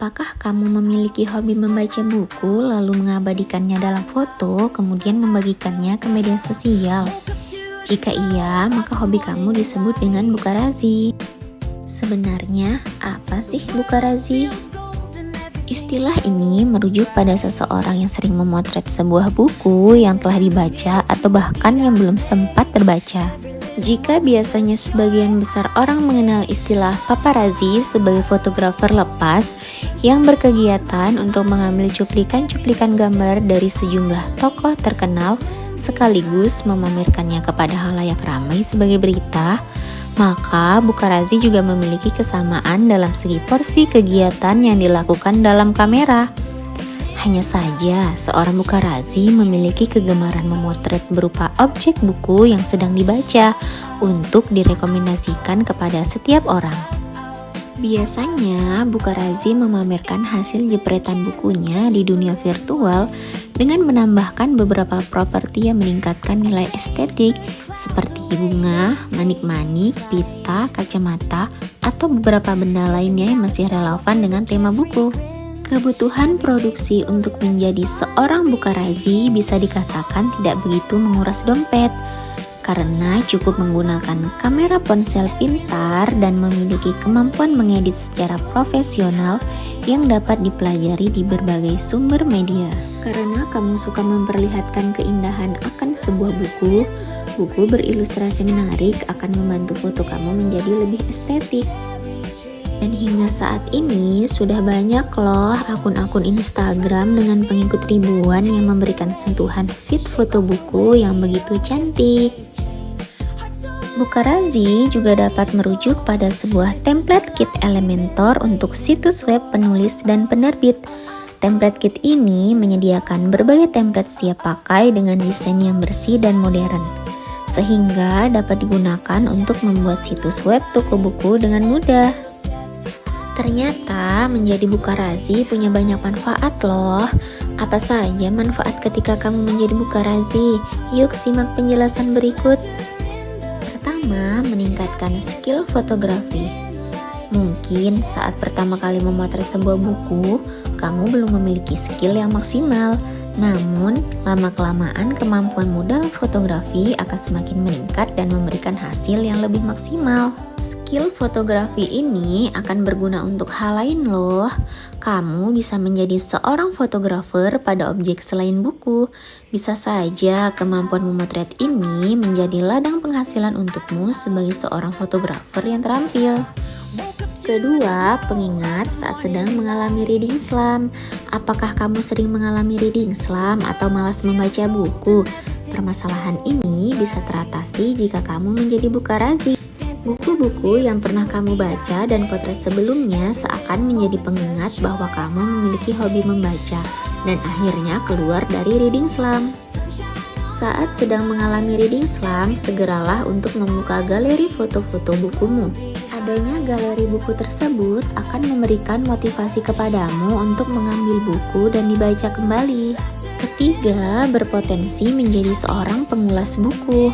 Apakah kamu memiliki hobi membaca buku lalu mengabadikannya dalam foto, kemudian membagikannya ke media sosial? Jika iya, maka hobi kamu disebut dengan bukarazi. Sebenarnya, apa sih bukarazi? Istilah ini merujuk pada seseorang yang sering memotret sebuah buku yang telah dibaca atau bahkan yang belum sempat terbaca. Jika biasanya sebagian besar orang mengenal istilah paparazzi sebagai fotografer lepas yang berkegiatan untuk mengambil cuplikan-cuplikan gambar dari sejumlah tokoh terkenal sekaligus memamerkannya kepada halayak ramai sebagai berita, maka bukarazi juga memiliki kesamaan dalam segi porsi kegiatan yang dilakukan dalam kamera. Hanya saja, seorang bukarazi memiliki kegemaran memotret berupa objek buku yang sedang dibaca untuk direkomendasikan kepada setiap orang. Biasanya, bukarazi memamerkan hasil jepretan bukunya di dunia virtual dengan menambahkan beberapa properti yang meningkatkan nilai estetik seperti bunga, manik-manik, pita, kacamata, atau beberapa benda lainnya yang masih relevan dengan tema buku. Kebutuhan produksi untuk menjadi seorang bukarazi bisa dikatakan tidak begitu menguras dompet, karena cukup menggunakan kamera ponsel pintar dan memiliki kemampuan mengedit secara profesional yang dapat dipelajari di berbagai sumber media. Karena kamu suka memperlihatkan keindahan akan sebuah buku, buku berilustrasi menarik akan membantu foto kamu menjadi lebih estetik. Dan hingga saat ini sudah banyak loh akun-akun Instagram dengan pengikut ribuan yang memberikan sentuhan feed foto buku yang begitu cantik. Bukarazi juga dapat merujuk pada sebuah template kit Elementor untuk situs web penulis dan penerbit. Template kit ini menyediakan berbagai template siap pakai dengan desain yang bersih dan modern, sehingga dapat digunakan untuk membuat situs web toko buku dengan mudah. Ternyata menjadi bukarazi punya banyak manfaat loh. Apa saja manfaat ketika kamu menjadi bukarazi? Yuk simak penjelasan berikut. Pertama, meningkatkan skill fotografi. Mungkin saat pertama kali memotret sebuah buku, kamu belum memiliki skill yang maksimal. Namun, lama-kelamaan kemampuanmu dalam fotografi akan semakin meningkat dan memberikan hasil yang lebih maksimal. Skill fotografi ini akan berguna untuk hal lain loh. Kamu bisa menjadi seorang fotografer pada objek selain buku. Bisa saja kemampuan memotret ini menjadi ladang penghasilan untukmu sebagai seorang fotografer yang terampil. Kedua, pengingat saat sedang mengalami reading slump. Apakah kamu sering mengalami reading slump atau malas membaca buku? Permasalahan ini bisa teratasi jika kamu menjadi bukarazi. Buku-buku yang pernah kamu baca dan potret sebelumnya seakan menjadi pengingat bahwa kamu memiliki hobi membaca dan akhirnya keluar dari reading slump. Saat sedang mengalami reading slump, segeralah untuk membuka galeri foto-foto bukumu. Adanya galeri buku tersebut akan memberikan motivasi kepadamu untuk mengambil buku dan dibaca kembali. Ketiga, berpotensi menjadi seorang pengulas buku.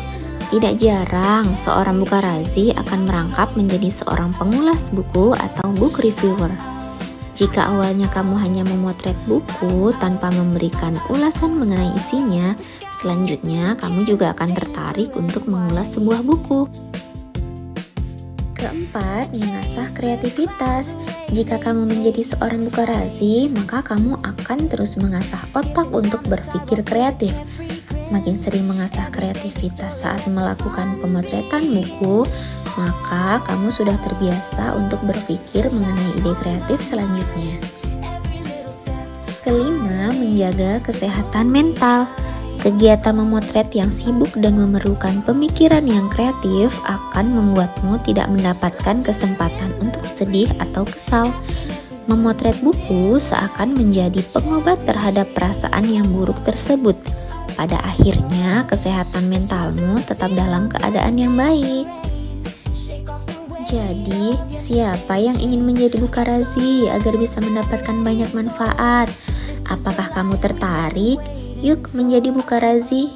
Tidak jarang, seorang bukarazi akan merangkap menjadi seorang pengulas buku atau book reviewer. Jika awalnya kamu hanya memotret buku tanpa memberikan ulasan mengenai isinya, selanjutnya kamu juga akan tertarik untuk mengulas sebuah buku. Keempat, mengasah kreativitas. Jika kamu menjadi seorang bukarazi, maka kamu akan terus mengasah otak untuk berpikir kreatif. Makin sering mengasah kreativitas saat melakukan pemotretan buku, maka kamu sudah terbiasa untuk berpikir mengenai ide kreatif selanjutnya. Kelima, menjaga kesehatan mental. Kegiatan memotret yang sibuk dan memerlukan pemikiran yang kreatif akan membuatmu tidak mendapatkan kesempatan untuk sedih atau kesal. Memotret buku seakan menjadi pengobat terhadap perasaan yang buruk tersebut. Pada akhirnya, kesehatan mentalmu tetap dalam keadaan yang baik. Jadi, siapa yang ingin menjadi bukarazi agar bisa mendapatkan banyak manfaat? Apakah kamu tertarik? Yuk menjadi bukarazi.